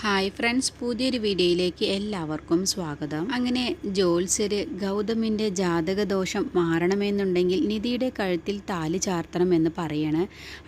Hi friends, പുതിയൊരു വീഡിയോയിലേക്ക് എല്ലാവർക്കും സ്വാഗതം. അങ്ങനെ ജ്യോത്സ്യർ ഗൗതമിൻ്റെ ജാതകദോഷം മാറണമെന്നുണ്ടെങ്കിൽ നിധിയുടെ കഴുത്തിൽ താലി ചാർത്തണമെന്ന് പറയാണ്.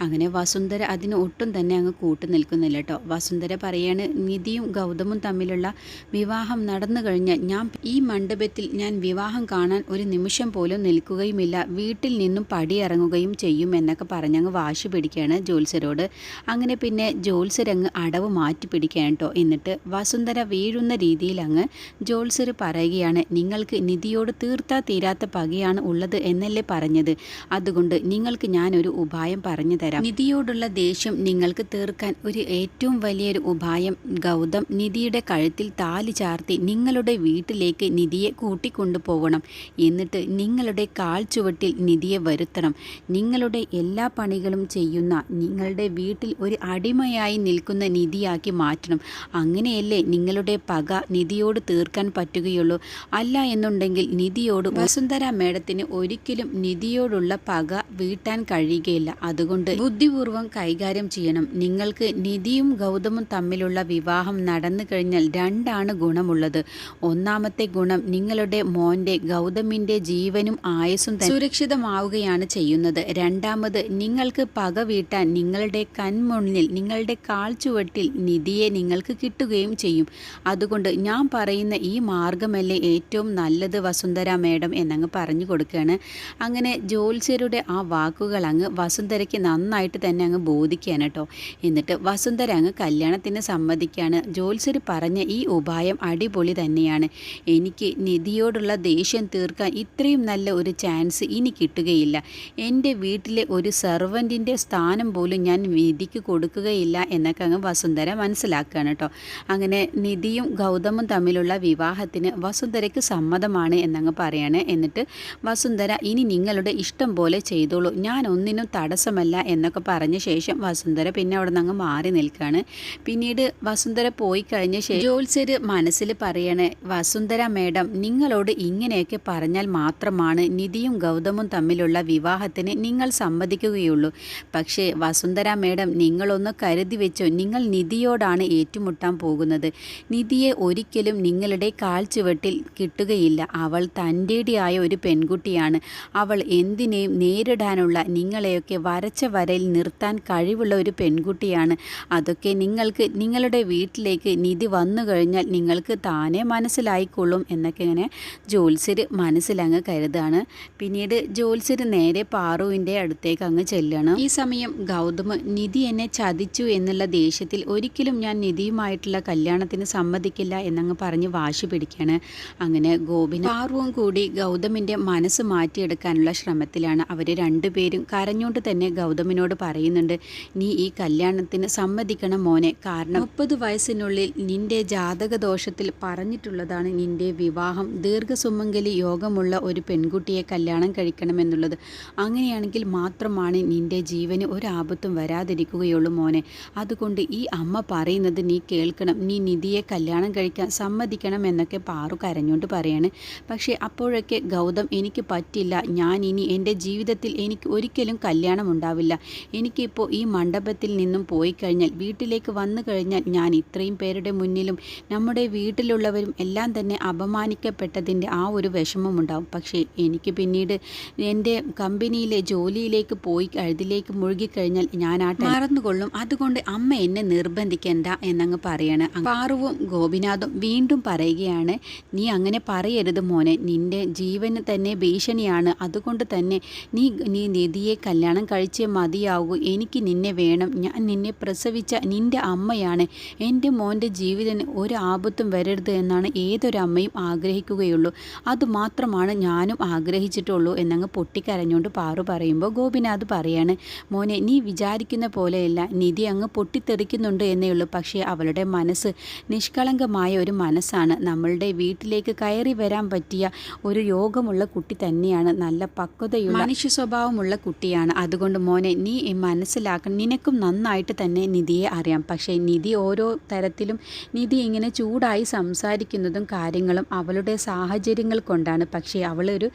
അങ്ങനെ വസുന്ധര അതിന് ഒട്ടും തന്നെ അങ്ങ് കൂട്ടു നിൽക്കുന്നില്ല കേട്ടോ. വസുന്ധര പറയാണ്, നിധിയും ഗൗതമും തമ്മിലുള്ള വിവാഹം നടന്നു കഴിഞ്ഞാൽ ഈ മണ്ഡപത്തിൽ ഞാൻ വിവാഹം കാണാൻ ഒരു നിമിഷം പോലും നിൽക്കുകയുമില്ല, വീട്ടിൽ നിന്നും പടിയിറങ്ങുകയും ചെയ്യും എന്നൊക്കെ പറഞ്ഞങ്ങ് വാശി പിടിക്കുകയാണ് ജ്യോത്സ്യരോട്. അങ്ങനെ പിന്നെ ജ്യോത്സ്യരങ്ങ് അടവ് മാറ്റി പിടിക്കുകയാണ്. എന്നിട്ട് വസുന്ധര വീഴുന്ന രീതിയിൽ അങ്ങ് ജ്യോത്സ്യർ പറയുകയാണ്, നിങ്ങൾക്ക് നിധിയോട് തീർത്താ തീരാത്ത പകയാണ് ഉള്ളത് എന്നല്ലേ പറഞ്ഞത്, അതുകൊണ്ട് നിങ്ങൾക്ക് ഞാനൊരു ഉപായം പറഞ്ഞു തരാം. നിധിയോടുള്ള ദേഷ്യം നിങ്ങൾക്ക് തീർക്കാൻ ഒരു ഏറ്റവും വലിയൊരു ഉപായം, ഗൗതം നിധിയുടെ കഴുത്തിൽ താലി ചാർത്തി നിങ്ങളുടെ വീട്ടിലേക്ക് നിധിയെ കൂട്ടിക്കൊണ്ടുപോകണം. എന്നിട്ട് നിങ്ങളുടെ കാൽ ചുവട്ടിൽ നിധിയെ വരുത്തണം. നിങ്ങളുടെ എല്ലാ പണികളും ചെയ്യുന്ന, നിങ്ങളുടെ വീട്ടിൽ ഒരു അടിമയായി നിൽക്കുന്ന നിധിയാക്കി മാറ്റണം. അങ്ങനെയല്ലേ നിങ്ങളുടെ പക നിധിയോട് തീർക്കാൻ പറ്റുകയുള്ളൂ. അല്ല എന്നുണ്ടെങ്കിൽ നിധിയോട്, വസുന്ധര മേഡത്തിന് ഒരിക്കലും നിധിയോടുള്ള പക വീട്ടാൻ കഴിയുകയില്ല. അതുകൊണ്ട് ബുദ്ധിപൂർവം കൈകാര്യം ചെയ്യണം. നിങ്ങൾക്ക് നിധിയും ഗൗതമും തമ്മിലുള്ള വിവാഹം നടന്നു കഴിഞ്ഞാൽ രണ്ടാണ് ഗുണമുള്ളത്. ഒന്നാമത്തെ ഗുണം, നിങ്ങളുടെ മോൻ്റെ ഗൗതമിൻ്റെ ജീവനും ആയുസ്സും സുരക്ഷിതമാവുകയാണ് ചെയ്യുന്നത്. രണ്ടാമത്, നിങ്ങൾക്ക് പക വീട്ടാൻ നിങ്ങളുടെ കൺമുന്നിൽ, നിങ്ങളുടെ കാൽച്ചുവട്ടിൽ നിധിയെ നിങ്ങൾക്ക് കിട്ടുകയും ചെയ്യും. അതുകൊണ്ട് ഞാൻ പറയുന്ന ഈ മാർഗമല്ലേ ഏറ്റവും നല്ലത് വസുന്ധര മേഡം എന്നങ്ങ് പറഞ്ഞു കൊടുക്കുകയാണ്. അങ്ങനെ ജ്യോത്സ്യരുടെ ആ വാക്കുകൾ അങ്ങ് വസുന്ധരയ്ക്ക് നന്നായിട്ട് തന്നെ അങ്ങ് ബോധിക്കുകയാണ് കേട്ടോ. എന്നിട്ട് വസുന്ധര അങ്ങ് കല്യാണത്തിന് സമ്മതിക്കുകയാണ്. ജ്യോത്സ്യർ പറഞ്ഞ ഈ ഉപായം അടിപൊളി തന്നെയാണ്. എനിക്ക് നിധിയോടുള്ള ദേഷ്യം തീർക്കാൻ ഇത്രയും നല്ല ഒരു ചാൻസ് ഇനി കിട്ടുകയില്ല. എൻ്റെ വീട്ടിലെ ഒരു സെർവൻറ്റിൻ്റെ സ്ഥാനം പോലും ഞാൻ നിധിക്ക് കൊടുക്കുകയില്ല എന്നൊക്കെ അങ്ങ് വസുന്ധര മനസ്സിലാക്കുകയാണ് കേട്ടോ. അങ്ങനെ നിധിയും ഗൗതമും തമ്മിലുള്ള വിവാഹത്തിന് വസുന്ധരയ്ക്ക് സമ്മതമാണ് എന്നങ്ങ് പറയാണ്. എന്നിട്ട് വസുന്ധര, ഇനി നിങ്ങളുടെ ഇഷ്ടം പോലെ ചെയ്തോളൂ, ഞാൻ ഒന്നിനും തടസ്സമല്ല എന്നൊക്കെ പറഞ്ഞ ശേഷം വസുന്ധര പിന്നെ അവിടെ നിന്ന് അങ്ങ് മാറി നിൽക്കുകയാണ്. പിന്നീട് വസുന്ധര പോയി കഴിഞ്ഞ ശേഷം ജ്യോത്സ്യർ മനസ്സിൽ പറയാണ്, വസുന്ധര മേഡം നിങ്ങളോട് ഇങ്ങനെയൊക്കെ പറഞ്ഞാൽ മാത്രമാണ് നിധിയും ഗൗതമും തമ്മിലുള്ള വിവാഹത്തിന് നിങ്ങൾ സമ്മതിക്കുകയുള്ളൂ. പക്ഷേ വസുന്ധര മേഡം, നിങ്ങളൊന്ന് കരുതി വെച്ചോ, നിങ്ങൾ നിധിയോടാണ് ഏറ്റുമുട്ടാൻ പോകുന്നത്. നിധിയെ ഒരിക്കലും നിങ്ങളുടെ കാൽച്ചുവട്ടിൽ കിട്ടുകയില്ല. അവൾ തൻ്റെടിയായ ഒരു പെൺകുട്ടിയാണ്. അവൾ എന്തിനേയും നേരിടാനുള്ള, നിങ്ങളെയൊക്കെ വരച്ച വരയിൽ നിർത്താൻ കഴിവുള്ള ഒരു പെൺകുട്ടിയാണ്. അതൊക്കെ നിങ്ങൾക്ക് നിങ്ങളുടെ വീട്ടിലേക്ക് നിധി വന്നു കഴിഞ്ഞാൽ നിങ്ങൾക്ക് താനെ മനസ്സിലായിക്കൊള്ളും എന്നൊക്കെ ഇങ്ങനെ ജ്യോത്സ്യർ മനസ്സിലങ്ങ് കരുതാണ്. പിന്നീട് ജ്യോത്സ്യർ നേരെ പാറുവിൻ്റെ അടുത്തേക്ക് അങ്ങ് ചെല്ലണം. ഈ സമയം ഗൗതം, നിധി എന്നെ ചതിച്ചു എന്നുള്ള ദേഷ്യത്തിൽ ഒരിക്കലും ഞാൻ നിധിയുമായിട്ടുള്ള കല്യാണത്തിന് സമ്മതിക്കില്ല എന്നങ്ങ് പറഞ്ഞ് വാശി പിടിക്കുകയാണ്. അങ്ങനെ ഗോപിനും പാറുവും കൂടി ഗൗതമിൻ്റെ മനസ്സ് മാറ്റിയെടുക്കാനുള്ള ശ്രമത്തിലാണ്. അവർ രണ്ടുപേരും കരഞ്ഞുകൊണ്ട് തന്നെ ഗൗതമിനോട് പറയുന്നുണ്ട്, നീ ഈ കല്യാണത്തിന് സമ്മതിക്കണം മോനെ, കാരണം 30 വയസ്സിനുള്ളിൽ നിന്റെ ജാതകദോഷത്തിൽ പറഞ്ഞിട്ടുള്ളതാണ് നിന്റെ വിവാഹം ദീർഘസുമംഗലി യോഗമുള്ള ഒരു പെൺകുട്ടിയെ കല്യാണം കഴിക്കണമെന്നുള്ളത്. അങ്ങനെയാണെങ്കിൽ മാത്രമാണ് നിന്റെ ജീവന് ഒരാപത്തും വരാതിരിക്കുകയുള്ളൂ മോനെ. അതുകൊണ്ട് ഈ അമ്മ പറയുന്നത് നീ കേൾക്കണം, നീ നിധിയെ കല്യാണം കഴിക്കാൻ സമ്മതിക്കണം എന്നൊക്കെ പാറു കരഞ്ഞുകൊണ്ട് പറയാണ്. പക്ഷേ അപ്പോഴൊക്കെ ഗൗതം, എനിക്ക് പറ്റില്ല, ഞാൻ ഇനി എൻ്റെ ജീവിതത്തിൽ എനിക്ക് ഒരിക്കലും കല്യാണം ഉണ്ടാവില്ല. എനിക്കിപ്പോൾ ഈ മണ്ഡപത്തിൽ നിന്നും പോയി കഴിഞ്ഞാൽ, വീട്ടിലേക്ക് വന്നു കഴിഞ്ഞാൽ ഞാൻ ഇത്രയും പേരുടെ മുന്നിലും നമ്മുടെ വീട്ടിലുള്ളവരും എല്ലാം തന്നെ അപമാനിക്കപ്പെട്ടതിൻ്റെ ആ ഒരു വിഷമമുണ്ടാവും. പക്ഷേ എനിക്ക് പിന്നീട് എൻ്റെ കമ്പനിയിലെ ജോലിയിലേക്ക് പോയി അതിലേക്ക് മുഴുകിക്കഴിഞ്ഞാൽ ഞാൻ മറന്നുകൊള്ളും. അതുകൊണ്ട് അമ്മ എന്നെ നിർബന്ധിക്കേണ്ട എന്നങ്ങ് പറയാണ്. പാറുവും ഗോപിനാഥും വീണ്ടും പറയുകയാണ്, നീ അങ്ങനെ പറയരുത് മോനെ, നിന്റെ ജീവന് തന്നെ ഭീഷണിയാണ്. അതുകൊണ്ട് തന്നെ നീ നിധിയെ കല്യാണം കഴിച്ചേ മതിയാകൂ. എനിക്ക് നിന്നെ വേണം. ഞാൻ നിന്നെ പ്രസവിച്ച നിന്റെ അമ്മയാണ്. എൻ്റെ മോൻ്റെ ജീവിതത്തിന് ഒരു ആപത്തും വരരുത് എന്നാണ് ഏതൊരമ്മയും ആഗ്രഹിക്കുകയുള്ളൂ. അതുമാത്രമാണ് ഞാനും ആഗ്രഹിച്ചിട്ടുള്ളൂ എന്നങ്ങ് പൊട്ടിക്കരഞ്ഞുകൊണ്ട് പാറു പറയുമ്പോൾ ഗോപിനാഥ് പറയാണ്, മോനെ നീ വിചാരിക്കുന്ന പോലെയല്ല, നിധി അങ്ങ് പൊട്ടിത്തെറിക്കുന്നുണ്ട് എന്നേ ഉള്ളൂ. പക്ഷേ അവളുടെ മനസ്സ് നിഷ്കളങ്കമായ ഒരു മനസ്സാണ്. നമ്മളുടെ വീട്ടിലേക്ക് കയറി വരാൻ പറ്റിയ ഒരു യോഗമുള്ള കുട്ടി തന്നെയാണ്. നല്ല പക്വതയുള്ള മനുഷ്യ സ്വഭാവമുള്ള കുട്ടിയാണ്. അതുകൊണ്ട് മോനെ നീ മനസ്സിലാക്കണം. നിനക്കും നന്നായിട്ട് തന്നെ നിധിയെ അറിയാം. പക്ഷേ നിധി ഓരോ തരത്തിലും നിധി ഇങ്ങനെ ചൂടായി സംസാരിക്കുന്നതും കാര്യങ്ങളും അവളുടെ സാഹചര്യങ്ങൾ കൊണ്ടാണ്. പക്ഷേ അവളൊരു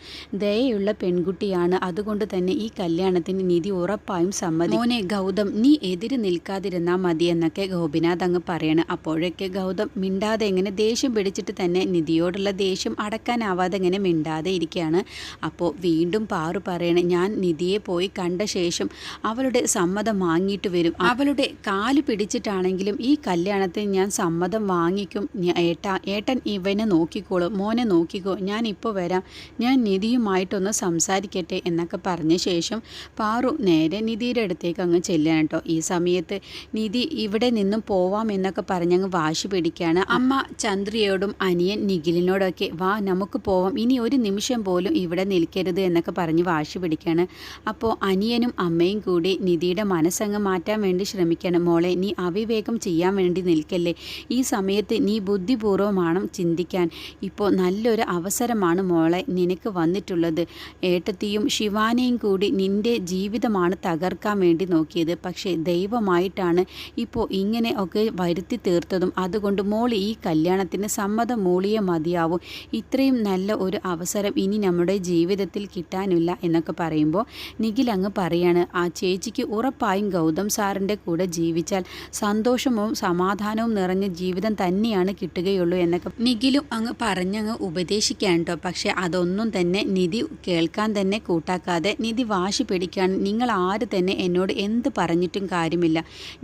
ദയയുള്ള പെൺകുട്ടിയാണ്. അതുകൊണ്ട് തന്നെ ഈ കല്യാണത്തിന് നിധി ഉറപ്പായും സമ്മതിക്കും. മോനെ ഗൗതം, നീ എതിര് നിൽക്കാതിരുന്നാൽ മതി എന്നൊക്കെ ഗോപിനാഥ് അങ്ങ് പറയാണ്. അപ്പോഴൊക്കെ ഗൗതം മിണ്ടാതെ ഇങ്ങനെ ദേഷ്യം പിടിച്ചിട്ട് തന്നെ നിധിയോടുള്ള ദേഷ്യം അടക്കാനാവാതെ ഇങ്ങനെ മിണ്ടാതെ ഇരിക്കുകയാണ്. അപ്പോൾ വീണ്ടും പാറു പറയണേ, ഞാൻ നിധിയെ പോയി കണ്ട ശേഷം അവളുടെ സമ്മതം വാങ്ങിയിട്ട് വരും. അവളുടെ കാല് പിടിച്ചിട്ടാണെങ്കിലും ഈ കല്യാണത്തിന് ഞാൻ സമ്മതം വാങ്ങിക്കും. ഏട്ടൻ ഇവനെ നോക്കിക്കോളും, മോനെ നോക്കിക്കോ, ഞാൻ ഇപ്പോൾ വരാം, ഞാൻ നിധിയുമായിട്ടൊന്ന് സംസാരിക്കട്ടെ എന്നൊക്കെ പറഞ്ഞ ശേഷം പാറു നേരെ നിധിയുടെ അടുത്തേക്ക് അങ്ങ് ചെല്ലുകയാണ് കേട്ടോ. ഈ സമയത്ത് നിധി ഇവിടെ നിന്നും പോവാം എന്നൊക്കെ പറഞ്ഞങ്ങ് വാശി പിടിക്കുകയാണ്. അമ്മ ചന്ദ്രയോടും അനിയൻ നിഖിലിനോടൊക്കെ വാ നമുക്ക് പോവാം, ഇനി ഒരു നിമിഷം പോലും ഇവിടെ നിൽക്കരുത് എന്നൊക്കെ പറഞ്ഞ് വാശി പിടിക്കുകയാണ്. അപ്പോൾ അനിയനും അമ്മയും കൂടി നിധിയുടെ മനസ്സങ്ങ് മാറ്റാൻ വേണ്ടി ശ്രമിക്കണം. മോളെ, നീ അവിവേകം ചെയ്യാൻ വേണ്ടി നിൽക്കല്ലേ, ഈ സമയത്ത് നീ ബുദ്ധിപൂർവ്വമാണ് ചിന്തിക്കാൻ. ഇപ്പോൾ നല്ലൊരു അവസരമാണ് മോളെ നിനക്ക് വന്നിട്ടുള്ളത്. ഏട്ടത്തിയും ശിവാനിയും കൂടി നിൻ്റെ ജീവിതമാണ് തകർക്കാൻ വേണ്ടി നോക്കിയത്. പക്ഷേ ദൈവമായിട്ടാണ് ഇപ്പോൾ ഇങ്ങനെ ഒക്കെ വരുത്തി തീർത്തതും. അതുകൊണ്ട് മോൾ ഈ കല്യാണത്തിന് സമ്മതം മൂളിയേ മതിയാവും. ഇത്രയും നല്ല ഒരു അവസരം ഇനി നമ്മുടെ ജീവിതത്തിൽ കിട്ടാനില്ല എന്നൊക്കെ പറയുമ്പോൾ നിഖിൽ അങ്ങ് പറയാണ്, ആ ചേച്ചിക്ക് ഉറപ്പായും ഗൗതം സാറിൻ്റെ കൂടെ ജീവിച്ചാൽ സന്തോഷവും സമാധാനവും നിറഞ്ഞ ജീവിതം തന്നെയാണ് കിട്ടുകയുള്ളൂ എന്നൊക്കെ നിഖിലും അങ്ങ് പറഞ്ഞങ്ങ് ഉപദേശിക്കാൻ കേട്ടോ. പക്ഷേ അതൊന്നും തന്നെ നിധി കേൾക്കാൻ തന്നെ കൂട്ടാക്കാതെ നിധി വാശി പിടിക്കാൻ, നിങ്ങൾ ആര് തന്നെ എന്നോട് എന്ത് പറഞ്ഞിട്ടും കാര്യമില്ല,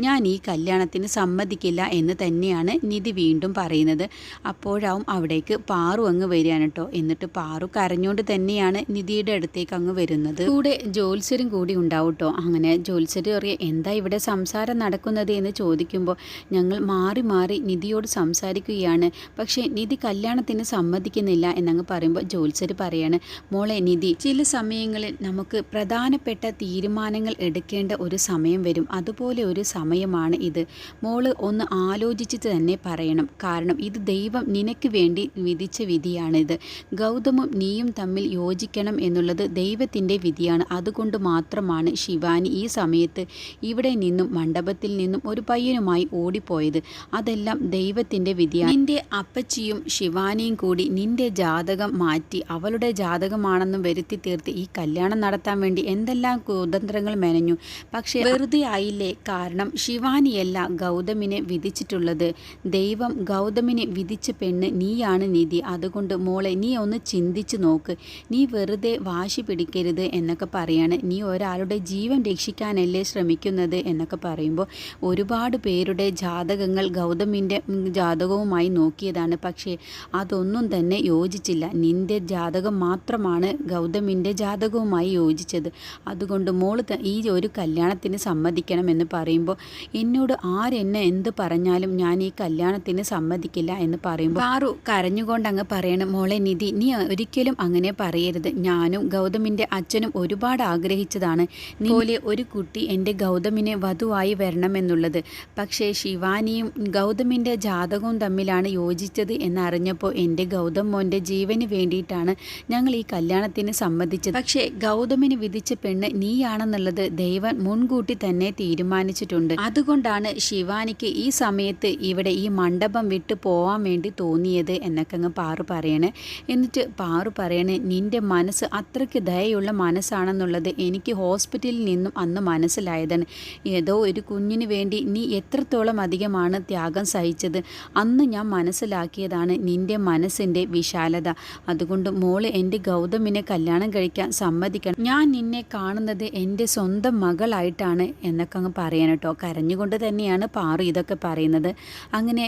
ഞാൻ ഈ കല്യാണത്തിന് സമ്മതിക്കില്ല എന്ന് തന്നെയാണ് നിധി വീണ്ടും പറയുന്നത്. അപ്പോഴാവും അവിടേക്ക് പാറു അങ്ങ് വരികയാണ് കേട്ടോ. എന്നിട്ട് പാറു കരഞ്ഞുകൊണ്ട് തന്നെയാണ് നിധിയുടെ അടുത്തേക്ക് അങ്ങ് വരുന്നത്. കൂടെ ജ്യോത്സ്യരും കൂടി ഉണ്ടാവും കേട്ടോ. അങ്ങനെ ജ്യോത്സ്യർ അറിയാം എന്താ ഇവിടെ സംസാരം നടക്കുന്നത് എന്ന് ചോദിക്കുമ്പോൾ ഞങ്ങൾ മാറി മാറി നിധിയോട് സംസാരിക്കുകയാണ്, പക്ഷേ നിധി കല്യാണത്തിന് സമ്മതിക്കുന്നില്ല എന്നങ്ങ് പറയുമ്പോൾ ജ്യോത്സ്യർ പറയാണ്, മോളെ നിധി, ചില സമയങ്ങളിൽ നമുക്ക് പ്രധാനപ്പെട്ട തീരുമാനങ്ങൾ എടുക്കേണ്ട ഒരു സമയം വരും, അതുപോലെ ഒരു സമയമാണ് ഇത്. മോള് ഒന്ന് ആലോചിച്ചിട്ട് തന്നെ പറയണം, കാരണം ഇത് ദൈവം നിനക്ക് വേണ്ടി വിധിച്ച വിധിയാണിത്. ഗൗതമും നീയും തമ്മിൽ യോജിക്കണം എന്നുള്ളത് ദൈവത്തിൻ്റെ വിധിയാണ്. അതുകൊണ്ട് മാത്രമാണ് ശിവാനി ഈ സമയത്ത് ഇവിടെ നിന്നും മണ്ഡപത്തിൽ നിന്നും ഒരു പയ്യനുമായി ഓടിപ്പോയത്. അതെല്ലാം ദൈവത്തിൻ്റെ വിധിയാണ്. നിന്റെ അപ്പച്ചിയും ശിവാനിയും കൂടി നിന്റെ ജാതകം മാറ്റി അവളുടെ ജാതകമാണെന്ന് വരുത്തി തീർത്ത് ഈ കല്യാണം നടത്താൻ വേണ്ടി എന്തെല്ലാം കുതന്ത്രങ്ങൾ മെനഞ്ഞു. പക്ഷേ വെറുതെ ആയില്ലേ, കാരണം ശിവാനിയല്ല ഗൗതമിനെ വിധിച്ചിട്ടുള്ളത്. ദൈവം ഗൗതമിനെ വിധിച്ച പെണ്ണ് നീയാണ് നിധി. അതുകൊണ്ട് മോളെ നീ ഒന്ന് ചിന്തിച്ച് നോക്ക്, നീ വെറുതെ വാശി പിടിക്കരുത് എന്നൊക്കെ പറയാണ്. നീ ഒരാളുടെ ജീവൻ രക്ഷിക്കാനല്ലേ ശ്രമിക്കുന്നത് എന്നൊക്കെ പറയുമ്പോൾ ഒരുപാട് പേരുടെ ജാതകങ്ങൾ ഗൗതമിൻ്റെ ജാതകവുമായി നോക്കിയതാണ്, പക്ഷേ അതൊന്നും തന്നെ യോജിച്ചില്ല. നിൻ്റെ ജാതകം മാത്രമാണ് ഗൗതമിൻ്റെ ജാതകവുമായി യോജിച്ചത്. അതുകൊണ്ട് മോള് ഈ ഒരു കല്യാണത്തിന് സമ്മതിക്കണം എന്ന് പറയുമ്പോൾ എന്നോട് ആരെന്നെ എന്ത് പറഞ്ഞാലും ഞാൻ ഈ കല്യാണത്തിന് സമ്മതിക്കില്ല എന്ന് പറയുമ്പോൾ പാറു കരഞ്ഞുകൊണ്ട് അങ്ങ് പറയണം, മോളെ നിധി, നീ ഒരിക്കലും അങ്ങനെ പറയരുത്. ഞാനും ഗൗതമിൻ്റെ അച്ഛനും ഒരുപാട് ആഗ്രഹിച്ചതാണ് പോലെ ഒരു കുട്ടി എൻ്റെ ഗൗതമിനെ വധുവായി വരണമെന്നുള്ളത്. പക്ഷേ ശിവാനിയും ഗൗതമിൻ്റെ ജാതകവും തമ്മിലാണ് യോജിച്ചത് എന്നറിഞ്ഞപ്പോൾ എൻ്റെ ഗൗതം മോൻ്റെ ജീവന് വേണ്ടിയിട്ടാണ് ഞങ്ങൾ ഈ കല്യാണത്തിന് സമ്മതിച്ചത്. പക്ഷേ ഗൗതമിന് വിധിച്ച പെണ്ണ് നീയാണെന്നുള്ളത് ദൈവം മുൻകൂട്ടി തന്നെ തീരുമാനിച്ചിട്ടുണ്ട്. അതുകൊണ്ടാണ് ശിവാനിക്ക് ഈ സമയത്ത് ഇവിടെ ഈ മണ്ഡപം വിട്ട് പോവാൻ വേണ്ടി തോന്നിയത് എന്നൊക്കെ അങ്ങ് പാറു പറയണേ. എന്നിട്ട് പാറു പറയണേ, നിൻ്റെ മനസ്സ് അത്രയ്ക്ക് ദയയുള്ള മനസ്സാണെന്നുള്ളത് എനിക്ക് ഹോസ്പിറ്റലിൽ നിന്നും അന്ന് മനസ്സിലായതാണ്. ഏതോ ഒരു കുഞ്ഞിന് വേണ്ടി നീ എത്രത്തോളം അധികമാണ് ത്യാഗം സഹിച്ചത് അന്ന് ഞാൻ മനസ്സിലാക്കിയതാണ് നിൻ്റെ മനസ്സിൻ്റെ വിശാലത. അതുകൊണ്ട് മോള് എൻ്റെ ഗൗതമിനെ കല്യാണം കഴിക്കാൻ സമ്മതിക്കണം. ഞാൻ നിന്നെ കാണുന്നത് എൻ്റെ സ്വന്തം മകളായിട്ടാണ് എന്നൊക്കെ അങ്ങ് പറയാൻ കേട്ടോ. കരഞ്ഞുകൊണ്ട് തന്നെയാണ് പാറു ഇതൊക്കെ പറയുന്നത്. അങ്ങനെ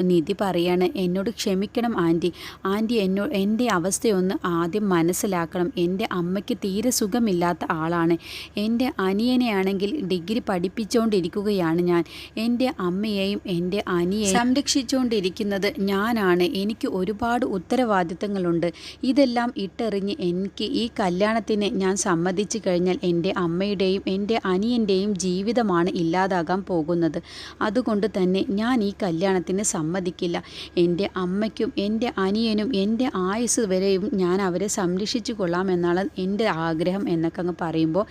നിധി പറയാണ്, എന്നോട് ക്ഷമിക്കണം ആൻറ്റി, എൻ്റെ അവസ്ഥയൊന്ന് ആദ്യം മനസ്സിലാക്കണം. എൻ്റെ അമ്മയ്ക്ക് തീരെ സുഖമില്ലാത്ത ആളാണ്. എൻ്റെ അനിയനെയാണെങ്കിൽ ഡിഗ്രി പഠിപ്പിച്ചുകൊണ്ടിരിക്കുകയാണ് ഞാൻ. എൻ്റെ അമ്മയെയും എൻ്റെ അനിയെയും സംരക്ഷിച്ചുകൊണ്ടിരിക്കുന്നത് ഞാനാണ്. എനിക്ക് ഒരുപാട് ഉത്തരവാദിത്തങ്ങളുണ്ട്. ഇതെല്ലാം ഇട്ടെറിഞ്ഞ് എനിക്ക് ഈ കല്യാണത്തിന് ഞാൻ സമ്മതിച്ചു കഴിഞ്ഞാൽ എൻ്റെ അമ്മയുടെയും എൻ്റെ അനിയൻ്റെയും ജീവിതമാണ് ഇല്ലാതാകാൻ പോകുന്നത്. അതുകൊണ്ട് തന്നെ ഞാൻ ഈ കല്യാണത്തിന് സമ്മതിക്കില്ല. എൻ്റെ അമ്മയ്ക്കും എൻ്റെ അനിയനും എൻ്റെ ആയുസ് വരെയും ഞാൻ അവരെ സംരക്ഷിച്ചു കൊള്ളാമെന്നാണ് എൻ്റെ ആഗ്രഹം എന്നൊക്കെ അങ്ങ് പറയുമ്പോൾ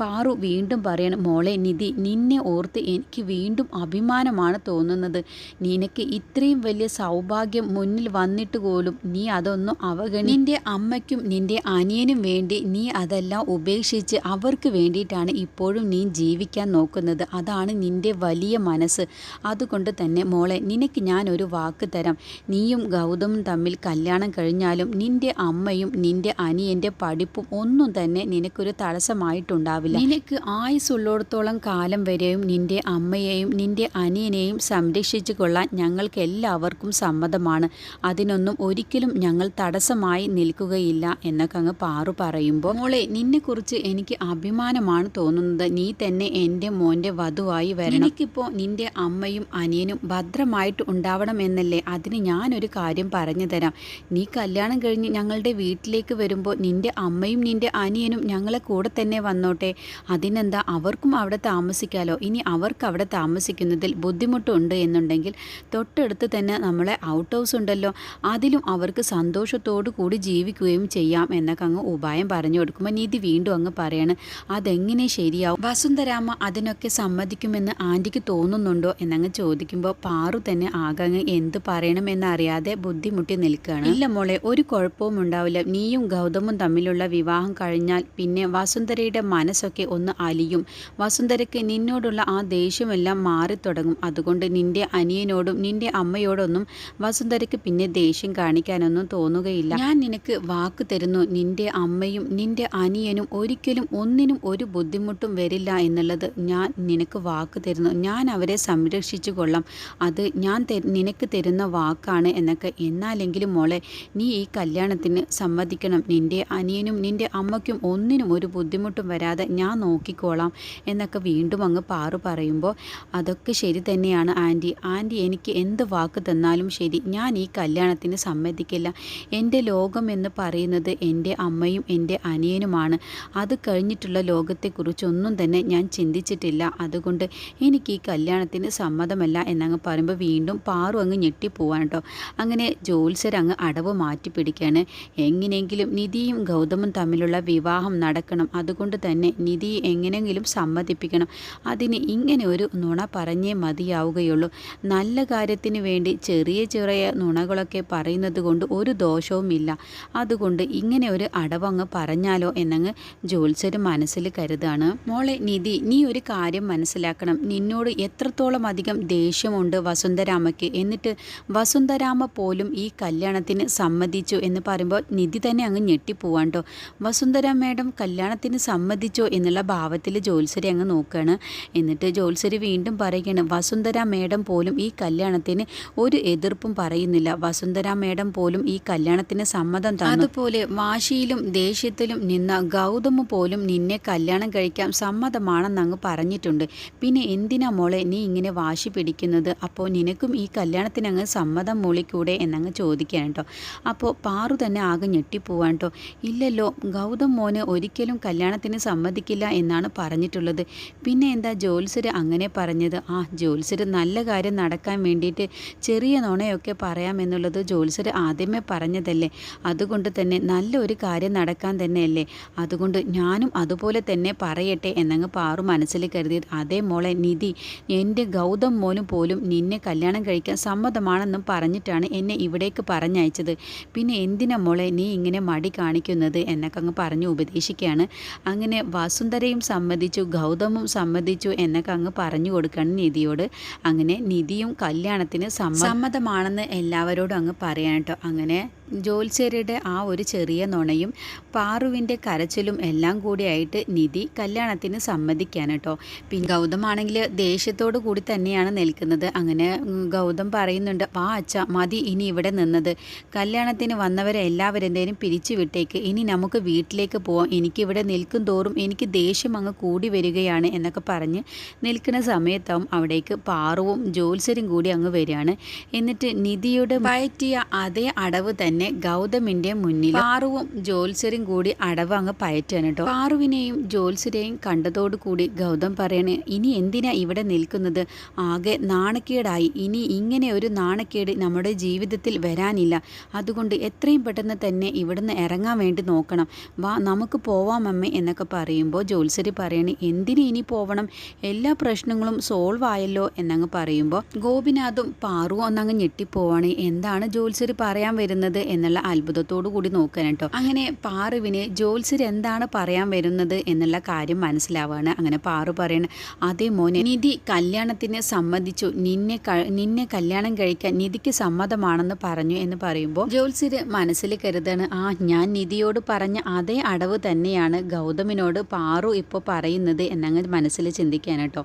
പാറു വീണ്ടും പറയണം, മോളെ നിധി, നിന്നെ ഓർത്ത് എനിക്ക് വീണ്ടും അഭിമാനമാണ് തോന്നുന്നത്. നിനക്ക് ഇത്രയും വലിയ സൗഭാഗ്യം മുന്നിൽ വന്നിട്ട് പോലും നീ അതൊന്നും നിൻ്റെ അമ്മയ്ക്കും നിൻ്റെ അനിയനും വേണ്ടി നീ അതെല്ലാം ഉപേക്ഷിച്ച് അവർക്ക് വേണ്ടിയിട്ടാണ് ഇപ്പോഴും നീ ജീവിക്കാൻ നോക്കുന്നത്. അതാണ് നിൻ്റെ വലിയ മനസ്സ്. അതുകൊണ്ട് തന്നെ മോളെ നിനക്ക് ഞാൻ ഒരു വാക്ക് തരാം. നീയും ഗൗതമും തമ്മിൽ കല്യാണം കഴിഞ്ഞാലും നിൻ്റെ അമ്മയും നിൻ്റെ അനിയൻ്റെ പഠിപ്പും ഒന്നും തന്നെ നിനക്കൊരു തടസ്സമായിട്ടുണ്ടാവില്ല. നിനക്ക് ആയുസ്സുള്ളിടത്തോളം കാലം വരെയും നിൻ്റെ അമ്മയെയും നിൻ്റെ അനിയനെയും സംരക്ഷിച്ചു കൊള്ളാൻ ഞങ്ങൾക്ക് എല്ലാവർക്കും സമ്മതമാണ്. അതിനൊന്നും ഒരിക്കലും ഞങ്ങൾ തടസ്സമായി നിൽക്കുകയില്ല എന്നൊക്കെ അങ്ങ് പാറു പറയുമ്പോൾ, മോളെ നിന്നെക്കുറിച്ച് എനിക്ക് അഭിമാനമാണ് തോന്നുന്നത്. നീ തന്നെ എൻ്റെ മോൻ്റെ വധുവായി വരണം. എനിക്കിപ്പോൾ നിൻ്റെ അമ്മയും അനിയനും ഭദ്രമായിട്ട് ഉണ്ടാവണം എന്നല്ലേ. അതിന് ഞാനൊരു കാര്യം പറഞ്ഞു തരാം. നീ കല്യാണം കഴിഞ്ഞ് ഞങ്ങളുടെ വീട്ടിലേക്ക് വരുമ്പോൾ നിൻ്റെ അമ്മയും നിൻ്റെ അനിയനും ഞങ്ങളെ കൂടെ തന്നെ വന്നോട്ടെ. അതിനെന്താ, അവർക്കും അവിടെ താമസിക്കാമല്ലോ. ഇനി അവർക്ക് അവിടെ താമസിക്കുന്നതിൽ ബുദ്ധിമുട്ടുണ്ട് എന്നുണ്ടെങ്കിൽ തൊട്ടടുത്ത് തന്നെ നമ്മളെ ഔട്ട് ഹൗസ് ഉണ്ടല്ലോ, അതിലും അവർക്ക് സന്തോഷത്തോടു കൂടി ജീവിക്കുകയും ചെയ്യാം എന്നൊക്കെ അങ്ങ് ഉപായം പറഞ്ഞു കൊടുക്കുമ്പോൾ നിധി വീണ്ടും അങ്ങ് പറയാണ്, അതെങ്ങനെ ശരിയാവും? വസുന്ധരാമ അതിനൊക്കെ സമ്മതിക്കുമെന്ന് ആൻറ്റിക്ക് തോന്നുന്നുണ്ടോ എന്നങ്ങ് ചോദിക്കുമ്പോൾ പാറു തന്നെ ആകങ്ങ് എന്ത് പറയണമെന്നറിയാതെ ബുദ്ധിമുട്ടി നിൽക്കുകയാണ്. ഇല്ല മോളെ, ഒരു കുഴപ്പവും ഉണ്ടാവില്ല. നീയും ഗൗതമും തമ്മിലുള്ള വിവാഹം കഴിഞ്ഞാൽ പിന്നെ വസുന്ധരയുടെ മനസ്സൊക്കെ ഒന്ന് അലിയും. വസുന്ധരയ്ക്ക് നിന്നോടുള്ള ആ ദേഷ്യമെല്ലാം മാറിത്തുടങ്ങും. അതുകൊണ്ട് നിൻ്റെ അനിയനോടും നിൻ്റെ അമ്മയോടൊന്നും വസുന്ധരയ്ക്ക് പിന്നെ ദേഷ്യം കാണിക്കാനൊന്നും തോന്നുകയില്ല. ഞാൻ നിനക്ക് വാക്ക് തരുന്നു, നിൻ്റെ അമ്മയും നിൻ്റെ അനിയനും ഒരിക്കലും ഒന്നിനും ഒരു ബുദ്ധിമുട്ടും വരില്ല എന്നുള്ളത് ഞാൻ നിനക്ക് വാക്ക് തരുന്നു. ഞാൻ അവരെ സംരക്ഷിച്ചു കൊള്ളാം. അത് ഞാൻ നിനക്ക് തരുന്ന വാക്കാണ് എന്നൊക്കെ. എന്നാലെങ്കിലും മോളെ, നീ ഈ കല്യാണത്തിന് സമ്മതിക്കണം. നിൻ്റെ അനിയനും നിൻ്റെ അമ്മയ്ക്കും ഒന്നിനും ഒരു ബുദ്ധിമുട്ടും വരാതെ ഞാൻ നോക്കിക്കോളാം എന്നൊക്കെ വീണ്ടും അങ്ങ് പാറു പറയുമ്പോൾ, അതൊക്കെ ശരി തന്നെയാണ് ആൻറ്റി എനിക്ക് എന്ത് വാക്ക് തന്നാലും ശരി, ഞാൻ ഈ കല്യാണത്തിന് സമ്മതിക്കില്ല. എൻ്റെ ലോകം എന്ന് പറയുന്നത് എൻ്റെ അമ്മയും എൻ്റെ അനിയനുമാണ്. അത് കഴിഞ്ഞിട്ടുള്ള ലോകത്തെക്കുറിച്ചൊന്നും തന്നെ ഞാൻ ചിന്തിച്ചിട്ടില്ല. അതുകൊണ്ട് എനിക്ക് ഈ കല്യാണത്തിന് സമ്മതമല്ല എന്നങ്ങ് പറയുമ്പോൾ വീണ്ടും പാറു അങ്ങ് ഞെട്ടിപ്പോവാൻ കേട്ടോ. അങ്ങനെ ജ്യോത്സ്യരങ്ങ് അടവ് മാറ്റി പിടിക്കുകയാണ്. എങ്ങനെയെങ്കിലും നിധിയും ഗൗതമും തമ്മിലുള്ള വിവാഹം നടക്കണം. അതുകൊണ്ട് തന്നെ നിധിയെ എങ്ങനെയെങ്കിലും സമ്മതിപ്പിക്കണം. അതിന് ഇങ്ങനെ ഒരു നുണ പറഞ്ഞേ മതിയാവുകയുള്ളൂ. നല്ല കാര്യത്തിന് വേണ്ടി ചെറിയ ചെറിയ നുണകളൊക്കെ പറയുന്നത് കൊണ്ട് ഒരു ദോഷവുമില്ല. അതുകൊണ്ട് ഇങ്ങനെ ഒരു അടവങ്ങ് പറഞ്ഞാലോ എന്നങ്ങ് ജ്യോത്സ്യർ മനസ്സിൽ കരുതാണ്. മോളെ നിധി, നീ ഒരു കാര്യം മനസ്സിലാക്കണം. നിന്നോട് എത്രത്തോളം അധികം ദേഷ്യമുണ്ട് വസുന്ധരാമയ്ക്ക്. എന്നിട്ട് വസുന്ധരാമ പോലും ഈ കല്യാണത്തിന് സമ്മതിച്ചു എന്ന് പറയുമ്പോൾ നിധി തന്നെ അങ്ങ് ഞെട്ടിപ്പോവാൻ കേട്ടോ. വസുന്ധര മേഡം കല്യാണത്തിന് സമ്മതിച്ചോ എന്നുള്ള ഭാവത്തിൽ ജ്യോത്സ്യരെ അങ്ങ് നോക്കുകയാണ്. എന്നിട്ട് ജ്യോത്സ്യർ വീണ്ടും പറയുകയാണ്, വസുന്ധര മേഡം പോലും ഈ കല്യാണത്തിന് ഒരു എതിർപ്പും പറയുന്നില്ല. വസുന്ധര മേഡം പോലും ഈ കല്യാണത്തിന് സമ്മതം തന്നു. അതുപോലെ വാശിയിലും ദേഷ്യത്തിലും നിന്ന ഗൗതമ പോലും നിന്നെ കല്യാണം കഴിക്കാൻ സമ്മതമാണെന്ന് അങ്ങ് പറഞ്ഞിട്ടുണ്ട്. പിന്നെ എന്തിനാ മോളെ നീ ഇങ്ങനെ വാശി പിടിക്കുന്നത്? അപ്പോൾ നിനക്കും ഈ കല്യാണത്തിന് അങ്ങ് സമ്മതം മൂളിക്കൂടെ എന്നങ്ങ് ചോദിക്കാൻ കേട്ടോ. അപ്പോൾ പാറു തന്നെ ആകെ ഞെട്ടിപ്പോവാൻ കേട്ടോ. ഇല്ലല്ലോ, ഗൗതം മോന് ഒരിക്കലും കല്യാണത്തിന് സമ്മതിക്കില്ല എന്നാണ് പറഞ്ഞിട്ടുള്ളത്. പിന്നെ എന്താ ജ്യോത്സ്യർ അങ്ങനെ പറഞ്ഞത്? ജ്യോത്സ്യർ നല്ല കാര്യം നടക്കാൻ വേണ്ടിയിട്ട് ചെറിയ നുണയൊക്കെ പറയാമെന്നുള്ളത് ജ്യോത്സ്യർ ആദ്യമേ പറഞ്ഞതല്ലേ. അതുകൊണ്ട് തന്നെ നല്ല ഒരു കാര്യം നടക്കാൻ തന്നെയല്ലേ. അതുകൊണ്ട് ഞാനും അതുപോലെ തന്നെ പറയട്ടെ എന്നങ്ങ് പാറു മനസ്സിൽ കരുതി. അതേ മോളെ നിധി, എൻ്റെ ഗൗതം മോനും പോലും നിന്നെ കല്യാണം കഴിക്കാൻ സമ്മതമാണെന്നും പറഞ്ഞിട്ടാണ് എന്നെ ഇവിടേക്ക് പറഞ്ഞയച്ചത്. പിന്നെ എന്തിനാ മോളെ നീ ഇങ്ങനെ മടി കാണിക്കുന്നത് എന്നൊക്കെ അങ്ങ് പറഞ്ഞു ഉപദേശിക്കുകയാണ്. അങ്ങനെ വസുന്ധരയും സമ്മതിച്ചു, ഗൗതമും സമ്മതിച്ചു എന്നൊക്കെ അങ്ങ് പറഞ്ഞു കൊടുക്കുകയാണ് നിധിയോട്. അങ്ങനെ നിധിയും കല്യാണത്തിന് സമ്മതമാണെന്ന് എല്ലാവരോടും അങ്ങ് പറയാൻ കേട്ടോ. അങ്ങനെ ജ്യോത്സ്യരുടെ ആ ഒരു ചെറിയ നുണയും പാറുവിൻ്റെ കരച്ചിലും എല്ലാം കൂടിയായിട്ട് നിധി കല്യാണത്തിന് സമ്മതിക്കാൻ കേട്ടോ. പിന്നെ ഗൗതമാണെങ്കിൽ ദേഷ്യത്തോടു കൂടി തന്നെയാണ് നിൽക്കുന്നത്. അങ്ങനെ ഗൗതം പറയുന്നുണ്ട്, വാ അച്ഛ, മതി ഇനി ഇവിടെ നിന്നത്. കല്യാണത്തിന് വന്നവരെ എല്ലാവരെന്തേലും പിരിച്ചു വിട്ടേക്ക്. ഇനി നമുക്ക് വീട്ടിലേക്ക് പോവാം. എനിക്കിവിടെ നിൽക്കും തോറും എനിക്ക് ദേഷ്യം അങ്ങ് കൂടി വരികയാണ് എന്നൊക്കെ പറഞ്ഞ് നിൽക്കുന്ന സമയത്താവും അവിടേക്ക് പാറുവും ജ്യോത്സ്യരും കൂടി അങ്ങ് വരികയാണ്. എന്നിട്ട് നിധിയുടെ പയറ്റിയ അതേ അടവ് തന്നെ ഗൗതമിൻ്റെ മുന്നിൽ പാറുവും ജ്യോത്സ്യരും കൂടി അടവ് അങ്ങ് പയറ്റാണ് കേട്ടോ. പാറുവിനെയും ജ്യോത്സ്യരെയും കണ്ടതോടു കൂടി ഗൗതം പറയണേ, ഇനി എന്തിനാ ഇവിടെ നിൽക്കുന്നത്? ആകെ നാണക്കേടായി. ഇനി ഇങ്ങനെ ഒരു നാണക്കേട് നമ്മുടെ ജീവിതത്തിൽ വരാനില്ല. അതുകൊണ്ട് എത്രയും പെട്ടെന്ന് തന്നെ ഇവിടുന്ന് ഇറങ്ങാൻ വേണ്ടി നോക്കണം. വാ നമുക്ക് പോവാം അമ്മേ എന്നൊക്കെ പറയുമ്പോൾ ജ്യോത്സ്യർ പറയണേ, എന്തിന് ഇനി പോവണം? എല്ലാ പ്രശ്നങ്ങളും സോൾവ് ആയല്ലോ എന്നങ്ങ് പറയുമ്പോൾ ഗോപിനാഥും പാറുവും ഒന്നങ്ങ് ഞെട്ടിപ്പോവാണ്. എന്താണ് ജ്യോത്സ്യർ പറയാൻ വരുന്നത് എന്നുള്ള അത്ഭുതത്തോടു കൂടി നോക്കാൻ കേട്ടോ. അങ്ങനെ പാറുവിന് ജ്യോത്സ്യർ എന്താണ് പറയാൻ വരുന്നത് എന്നുള്ള കാര്യം മനസ്സിലാവാണ്. അങ്ങനെ പാറു പറയണ, അതേ മോനെ, നിധി കല്യാണത്തിന് സമ്മതിച്ചു, നിന്നെ കല്യാണം കഴിക്കാൻ നിധിക്ക് സമ്മതമാണെന്ന് പറഞ്ഞു എന്ന് പറയുമ്പോൾ ജ്യോത്സ്യർ മനസ്സിൽ കരുതാണ്, ഞാൻ നിധിയോട് പറഞ്ഞ അതേ അടവ് തന്നെയാണ് ഗൗതമിനോട് പാറു ഇപ്പോൾ പറയുന്നത് എന്നങ്ങ് മനസ്സിൽ ചിന്തിക്കാൻ കേട്ടോ.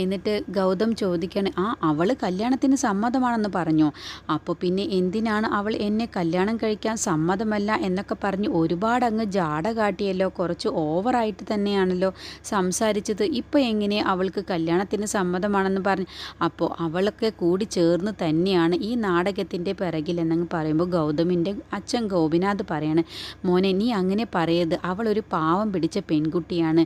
എന്നിട്ട് ഗൗതം ചോദിക്കുകയാണ്, അവൾ കല്യാണത്തിന് സമ്മതമാണെന്ന് പറഞ്ഞു, അപ്പോൾ പിന്നെ എന്തിനാണ് അവൾ എന്നെ കല്യാണം കഴിക്കാൻ സമ്മതമല്ല എന്നൊക്കെ പറഞ്ഞ് ഒരുപാട് അങ്ങ് ജാട കാട്ടിയല്ലോ, കുറച്ച് ഓവറായിട്ട് തന്നെയാണല്ലോ സംസാരിച്ചത്. ഇപ്പോൾ എങ്ങനെ അവൾക്ക് കല്യാണത്തിന് സമ്മതമാണെന്ന് പറഞ്ഞു? അപ്പോൾ അവളൊക്കെ കൂടി ചേർന്ന് തന്നെയാണ് ഈ നാടകത്തിൻ്റെ പിറകിൽ എന്നങ്ങ് പറയുമ്പോൾ ഗൗതമിൻ്റെ അച്ഛൻ ഗോപിനാഥ് പറയാണ്, മോനെ നീ അങ്ങനെ പറയരുത്, അവളൊരു പാവം പിടിച്ച പെൺകുട്ടിയാണ്,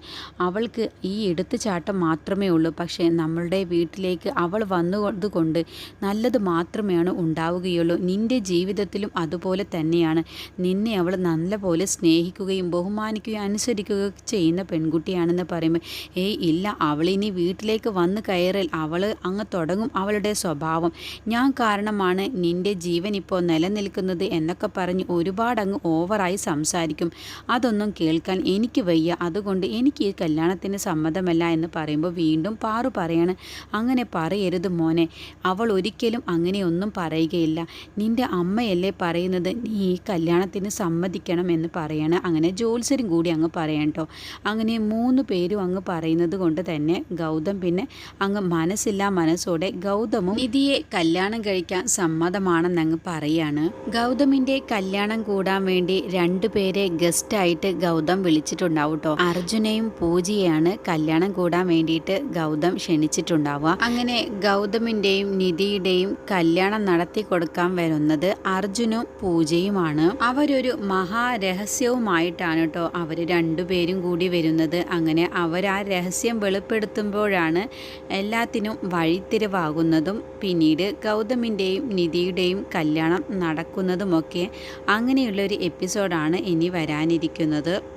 അവൾക്ക് ഈ എടുത്തുചാട്ടം മാത്രമേ ഉള്ളൂ. പക്ഷേ നമ്മളുടെ വീട്ടിലേക്ക് അവൾ വന്നതുകൊണ്ട് നല്ലത് മാത്രമേ ഉണ്ടാവുകയുള്ളൂ. നിൻ്റെ ജീവിതത്തിലും അതുപോലെ തന്നെയാണ്. നിന്നെ അവൾ നല്ലപോലെ സ്നേഹിക്കുകയും ബഹുമാനിക്കുകയും അനുസരിക്കുകയും ചെയ്യുന്ന പെൺകുട്ടിയാണെന്ന് പറയുമ്പോൾ, ഇല്ല, അവളിനി വീട്ടിലേക്ക് വന്ന് കയറൽ അവൾ അങ്ങ് തുടങ്ങും അവളുടെ സ്വഭാവം. ഞാൻ കാരണമാണ് നിൻ്റെ ജീവൻ ഇപ്പോൾ നിലനിൽക്കുന്നത് എന്നൊക്കെ പറഞ്ഞ് ഒരുപാട് അങ്ങ് ഓവറായി സംസാരിക്കും. അതൊന്നും കേൾക്കാൻ എനിക്ക് വയ്യ, അതുകൊണ്ട് എനിക്ക് ഈ കല്യാണത്തിന് സമ്മതമല്ല എന്ന് പറയുമ്പോൾ വീണ്ടും പാറു പറയാണ്, അങ്ങനെ പറയരുത് മോനെ, അവൾ ഒരിക്കലും അങ്ങനെയൊന്നും പറയുകയില്ല. നിൻ്റെ അമ്മയല്ലേ പറയുന്നത്, നീ ഈ കല്യാണത്തിന് സമ്മതിക്കണം എന്ന് പറയാണ്. അങ്ങനെ ജ്യോത്സ്യരും കൂടി അങ്ങ് പറയാം കേട്ടോ. അങ്ങനെ 3 പേരും അങ്ങ് പറയുന്നത് കൊണ്ട് തന്നെ ഗൗതം പിന്നെ അങ്ങ് മനസ്സില്ലാ മനസ്സോടെ ഗൗതമും നിധിയെ കല്യാണം കഴിക്കാൻ സമ്മതമാണെന്നങ്ങ് പറയാണ്. ഗൗതമിൻ്റെ കല്യാണം കൂടാൻ വേണ്ടി 2 പേരെ ഗസ്റ്റായിട്ട് ഗൗതം വിളിച്ചിട്ടുണ്ടാവും കേട്ടോ. അർജുനെയും പൂജയാണ് കല്യാണം കൂടാൻ വേണ്ടിയിട്ട് ഗൗതം ക്ഷണിച്ചിട്ടുണ്ടാവുക. അങ്ങനെ ഗൗതമിൻ്റെയും നിധിയുടെയും കല്യാണം നടത്തി കൊടുക്കാൻ വരുന്നത് അർജുനും പൂജയുമാണ്. അവരൊരു മഹാരഹസ്യവുമായിട്ടാണ് കേട്ടോ അവർ 2 പേരും കൂടി വരുന്നത്. അങ്ങനെ അവർ ആ രഹസ്യം വെളിപ്പെടുത്തുമ്പോഴാണ് എല്ലാത്തിനും വഴിത്തിരിവാകുന്നതും പിന്നീട് ഗൗതമിൻ്റെയും നിധിയുടെയും കല്യാണം നടക്കുന്നതുമൊക്കെ. അങ്ങനെയുള്ളൊരു എപ്പിസോഡാണ് ഇനി വരാനിരിക്കുന്നത്.